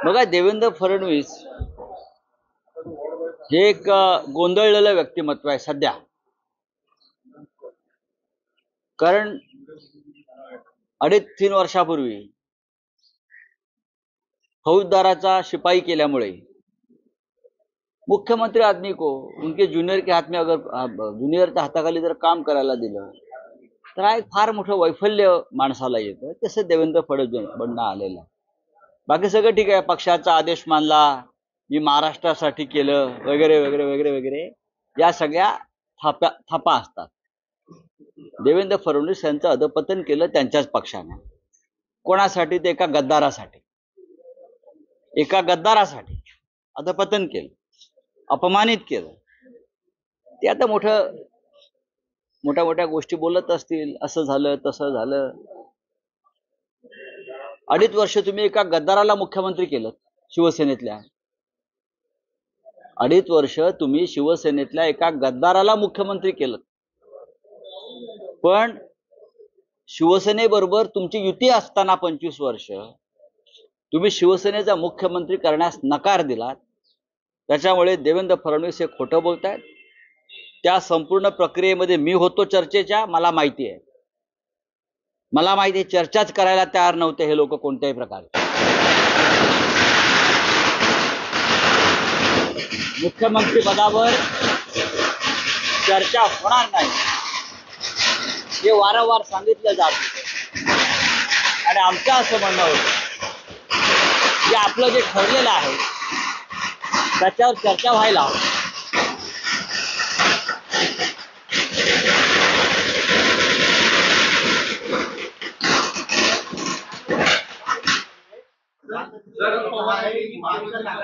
बघा, देवेंद्र फडणवीस हे एक गोंधळलेलं व्यक्तिमत्व आहे सध्या. कारण 2.5-3 वर्षापूर्वी फौजदाराचा शिपाई केल्यामुळे मुख्यमंत्री आदमी को उनके जूनियर के हाथ में अगर जूनियरच्या हाताखाली जर काम करायला दिलं तर हा एक फार मोठं वैफल्य माणसाला येतं. तसं देवेंद्र फडणवीस बनणं आलेलं आहे. बाकी सगळं ठीक आहे, पक्षाचा आदेश मानला, मी महाराष्ट्रासाठी केलं वगैरे वगैरे वगैरे वगैरे, या सगळ्या थापा असतात. देवेंद्र फडणवीस यांचं अधपतन केलं त्यांच्याच पक्षाने. कोणासाठी? ते एका गद्दारासाठी अधपतन केलं, अपमानित केलं. ते आता मोठ्या गोष्टी बोलत असतील, असं झालं तसं झालं. 2.5 वर्ष तुम्ही एका गद्दाराला मुख्यमंत्री केलं शिवसेनेतल्या. 2.5 वर्ष तुम्ही शिवसेनेतल्या एका गद्दाराला मुख्यमंत्री केलं. पण शिवसेनेबरोबर तुमची युती असताना 25 वर्ष तुम्ही शिवसेनेचा मुख्यमंत्री करण्यास नकार दिलात. त्याच्यामुळे देवेंद्र फडणवीस हे खोटं बोलतायत. त्या संपूर्ण प्रक्रियेमध्ये मी होतो चर्चेच्या. मला माहिती आहे चर्चाच करायला तयार नव्हते हे लोक कोणत्याही प्रकारे. मुख्यमंत्री पदावर चर्चा होणार नाही हे वारंवार सांगितलं जात होतं. आणि आमचं असं म्हणणं होतं की आपलं जे ठरलेलं आहे त्याच्यावर चर्चा व्हायला हवी.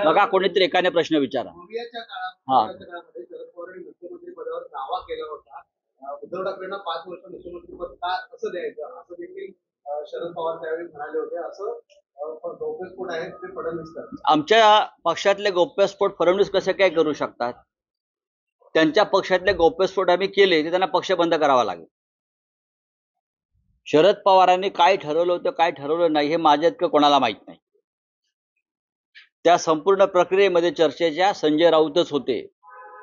बघा, कोणीतरी एकाने प्रश्न विचारा. हा, शरद पवारांनी मुख्यमंत्री पदावर दावा केला होता. उद्धव ठाकरेंना 5 वर्ष मुख्यमंत्रीपद का असं द्यायचं असं देखील शरद पवार त्यावेळी म्हणाले होते. असं गौप्यस्फोट आहेत ते फडणवीस करतात. आमच्या पक्षातले गौप्यस्फोट फडणवीस कसे काय करू शकतात? त्यांच्या पक्षातले गौप्यस्फोट आम्ही केले ते त्यांना पक्ष बंद करावा लागेल. शरद पवारांनी काय ठरवलं होतं काय ठरवलं नाही हे माझ्या इतकं कोणाला माहित नाही. त्या संपूर्ण प्रक्रियेमध्ये चर्चेच्या संजय राऊतच होते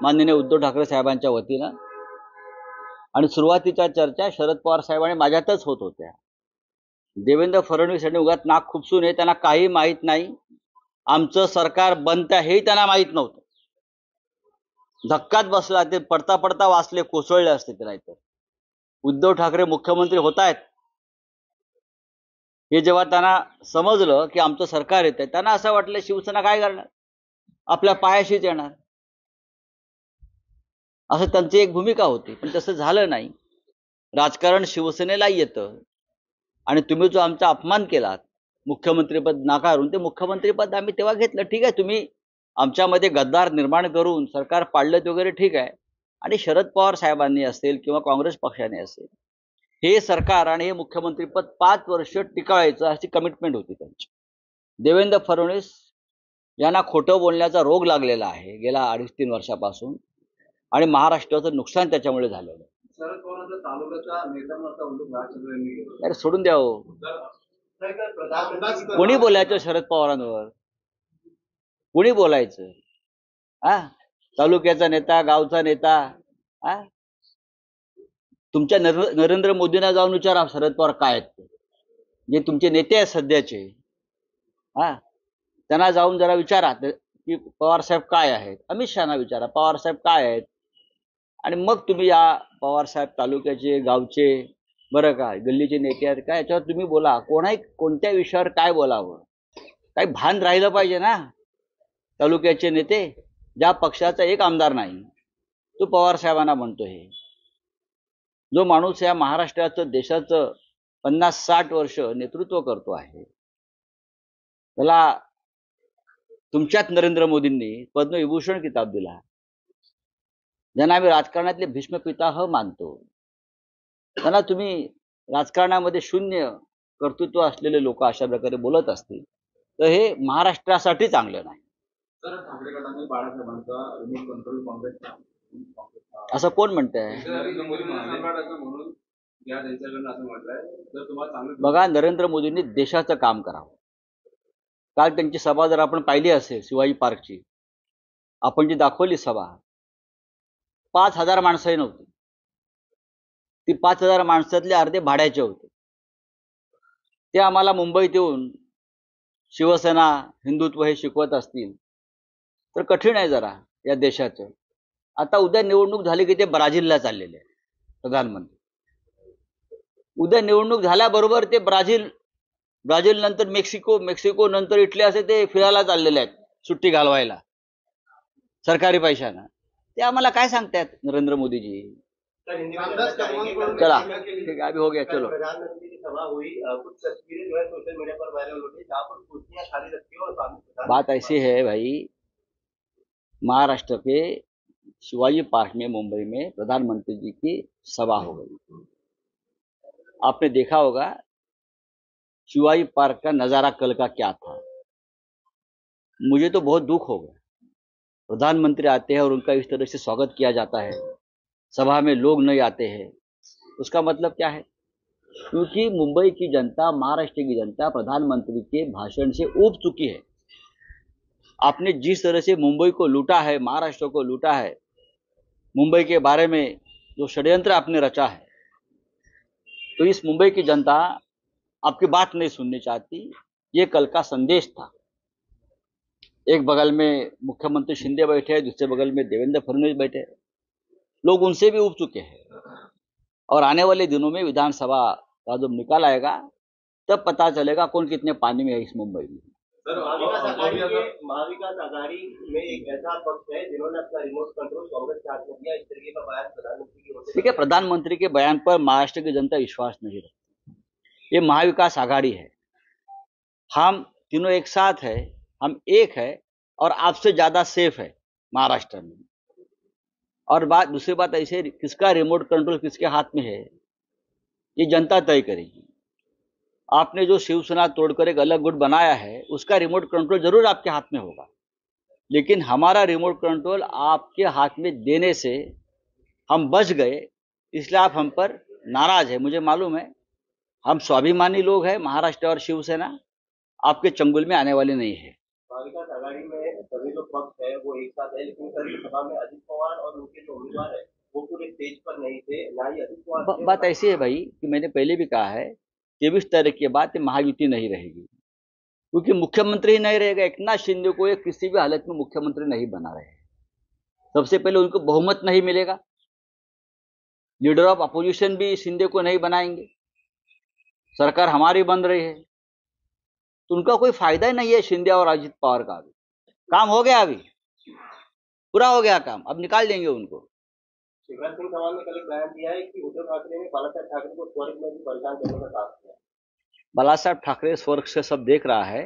माननीय उद्धव ठाकरे साहेबांच्या वतीनं. आणि सुरुवातीच्या चर्चा शरद पवार साहेबांनी माझ्यातच होत होत्या. देवेंद्र फडणवीस यांनी उगाच नाक खुपसून नये, त्यांना काही माहीत नाही. आमचं सरकार बनतं हेही त्यांना माहीत नव्हतं. धक्कात बसला, ते पडता पडता वाचले, कोसळले असते ते. नाहीतर उद्धव ठाकरे मुख्यमंत्री होत आहेत हे जेव्हा त्यांना समजलं की आमचं सरकार येत आहे, त्यांना असं वाटलं शिवसेना काय करणार, आपल्या पायाशीच येणार, असं त्यांची एक भूमिका होती. पण तसं झालं नाही. राजकारण शिवसेनेला येतं आणि तुम्ही जो आमचा अपमान केलात मुख्यमंत्रीपद नाकारून, ते मुख्यमंत्रीपद आम्ही तेव्हा घेतलं. ठीक आहे, तुम्ही आमच्यामध्ये गद्दार निर्माण करून सरकार पाडलं वगैरे ठीक आहे. आणि शरद पवार साहेबांनी असेल किंवा काँग्रेस पक्षाने असेल, हे सरकार आणि हे मुख्यमंत्रीपद 5 वर्ष टिकवायचं अशी कमिटमेंट होती त्यांची. देवेंद्र फडणवीस यांना खोटं बोलण्याचा रोग लागलेला आहे गेल्या 2.5-3 वर्षापासून. आणि महाराष्ट्राचं नुकसान त्याच्यामुळे झालेलं आहे. शरद पवारांचा तालुक्याचा नेता म्हणता उल्लेख राजचंद्रांनी केला. अरे सोडून द्या हो. कोणी बोलायचं शरद पवारांवर? कोणी बोलायचं? तालुक्याचा नेता, गावचा नेता? तुमच्या नरेंद्र मोदींना जाऊन विचारा शरद पवार काय आहेत ते, जे तुमचे नेते आहेत सध्याचे. त्यांना जाऊन जरा विचारा की पवार साहेब काय आहेत. अमित शहाना विचारा पवार साहेब काय आहेत. आणि मग तुम्ही या पवार साहेब तालुक्याचे, गावचे, बरं का, गल्लीचे नेते आहेत काय, याच्यावर तुम्ही बोला. कोणत्या विषयावर काय बोलावं, काही भान राहिलं पाहिजे ना. तालुक्याचे नेते, ज्या पक्षाचा एक आमदार नाही तो पवार साहेबांना म्हणतो. हे जो माणूस या महाराष्ट्राचं, देशाचं 50-60 वर्ष नेतृत्व करतो आहे, त्याला तुमच्याच नरेंद्र मोदींनी पद्मविभूषण किताब दिला. ज्यांना आम्ही राजकारणातले भीष्म पितामह मानतो, त्यांना तुम्ही राजकारणामध्ये शून्य कर्तृत्व असलेले लोक अशा प्रकारे बोलत असतील तर हे महाराष्ट्रासाठी चांगलं नाही. ठाकरे गटाने बाळासाहेबांचा रिमोट कंट्रोल काँग्रेसचा असं कोण म्हणतंय? बघा, नरेंद्र मोदींनी देशाचं काम करावं. काल त्यांची सभा जर आपण पाहिली असेल शिवाजी पार्कची, आपण जी दाखवली सभा, 5,000 माणसंही नव्हती. ती 5,000 माणसातले अर्धे भाड्याचे होते. ते आम्हाला मुंबईत येऊन शिवसेना हिंदुत्व हे शिकवत असतील तर कठीण आहे जरा या देशाचं. आता उद्या निवडणूक झाली की ते ब्राझीलला चाललेले आहे प्रधानमंत्री. उद्या निवडणूक झाल्याबरोबर ते ब्राझील नंतर मेक्सिको नंतर इटली असे ते फिरायला चाललेले आहेत सुट्टी घालवायला सरकारी पैशानं. ते आम्हाला काय सांगतायत नरेंद्र मोदीजी. चला ठीक है, अभी हो गया, चलो. प्रधानमंत्री की सभा हुई, कुछ तस्वीरें जो है सोशल मीडिया पर वायरल हो रही है जहाँ पर कुर्सियां खाली रखी और बात ऐसी है भाई, महाराष्ट्र के शिवाजी पार्क में मुंबई में प्रधानमंत्री जी की सभा हो गई. आपने देखा होगा शिवाजी पार्क का नजारा कल का क्या था. मुझे तो बहुत दुख हो गया. प्रधानमंत्री आते हैं और उनका इस तरह से स्वागत किया जाता है, सभा में लोग नहीं आते हैं. उसका मतलब क्या है? क्योंकि मुंबई की जनता, महाराष्ट्र की जनता प्रधानमंत्री के भाषण से ऊब चुकी है. आपने जिस तरह से मुंबई को लूटा है, महाराष्ट्र को लूटा है, मुंबई के बारे में जो षड्यंत्र आपने रचा है, तो इस मुंबई की जनता आपकी बात नहीं सुननी चाहती. ये कल का संदेश था. एक बगल में मुख्यमंत्री शिंदे बैठे हैं, दूसरे बगल में देवेंद्र फडणवीस बैठे हैं. लोग उनसे भी उब चुके हैं. और आने वाले दिनों में विधानसभा का जब निकाल आएगा तब पता चलेगा कौन कितने पानी में है इस मुंबई में. महाविकास आघाड़ी में एक ऐसा पक्ष है जिन्होंने अपना रिमोट कंट्रोल कांग्रेस के हाथ में दिया. इस तरीके का बयान प्रधानमंत्री की ओर से. ठीक है, प्रधानमंत्री के बयान पर महाराष्ट्र की जनता विश्वास नहीं रखती. ये महाविकास आघाड़ी है, हम तीनों एक साथ है, हम एक है और आपसे ज्यादा सेफ है महाराष्ट्र में. और दूसरी बात ऐसे, किसका रिमोट कंट्रोल किसके हाथ में है ये जनता तय करेगी. आपने जो शिवसेना तोड़कर एक अलग गुट बनाया है उसका रिमोट कंट्रोल जरूर आपके हाथ में होगा, लेकिन हमारा रिमोट कंट्रोल आपके हाथ में देने से हम बच गए, इसलिए आप हम पर नाराज है. मुझे मालूम है हम स्वाभिमानी लोग हैं. महाराष्ट्र और शिवसेना आपके चंगुल में आने वाले नहीं है. महाविकास आघाड़ी में सभी जो पक्ष है वो एक साथ है, लेकिन कल की सभा में अजित पवार और उनके जो उम्मीदवार है वो पूरे स्टेज पर नहीं थे. ना ही अजित पवार. बात ऐसी है भाई कि मैंने पहले भी कहा है 23 तारीख के बाद महायुति नहीं रहेगी, क्योंकि मुख्यमंत्री ही नहीं रहेगा. एकनाथ शिंदे को ये किसी भी हालत में मुख्यमंत्री नहीं बना रहे. सबसे पहले उनको बहुमत नहीं मिलेगा. लीडर ऑफ अपोजिशन भी शिंदे को नहीं बनाएंगे. सरकार हमारी बन रही है, तो उनका कोई फायदा ही नहीं है शिंदे और अजित पवार का. भी काम हो गया, अभी पूरा हो गया काम, अब निकाल देंगे उनको. शिवराज सिंह चौहान ने कल एक बयान दिया है कि उद्धव ठाकरे ने बाला साहेब ठाकरे को स्वर्ग में भी परेशान करने का काम किया. बाला साहेब ठाकरे स्वर्ग से सब देख रहा है.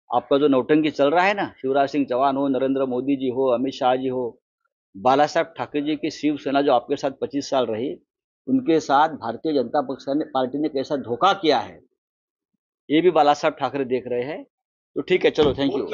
आपका जो नौटंकी चल रहा है ना, शिवराज सिंह चौहान हो, नरेंद्र मोदी जी हो, अमित शाह जी हो, बाला साहेब ठाकरे जी की शिवसेना जो आपके साथ 25 साल रही, उनके साथ भारतीय जनता पार्टी ने कैसा धोखा किया है ये भी बाला साहेब ठाकरे देख रहे हैं. तो ठीक है, चलो, थैंक यू.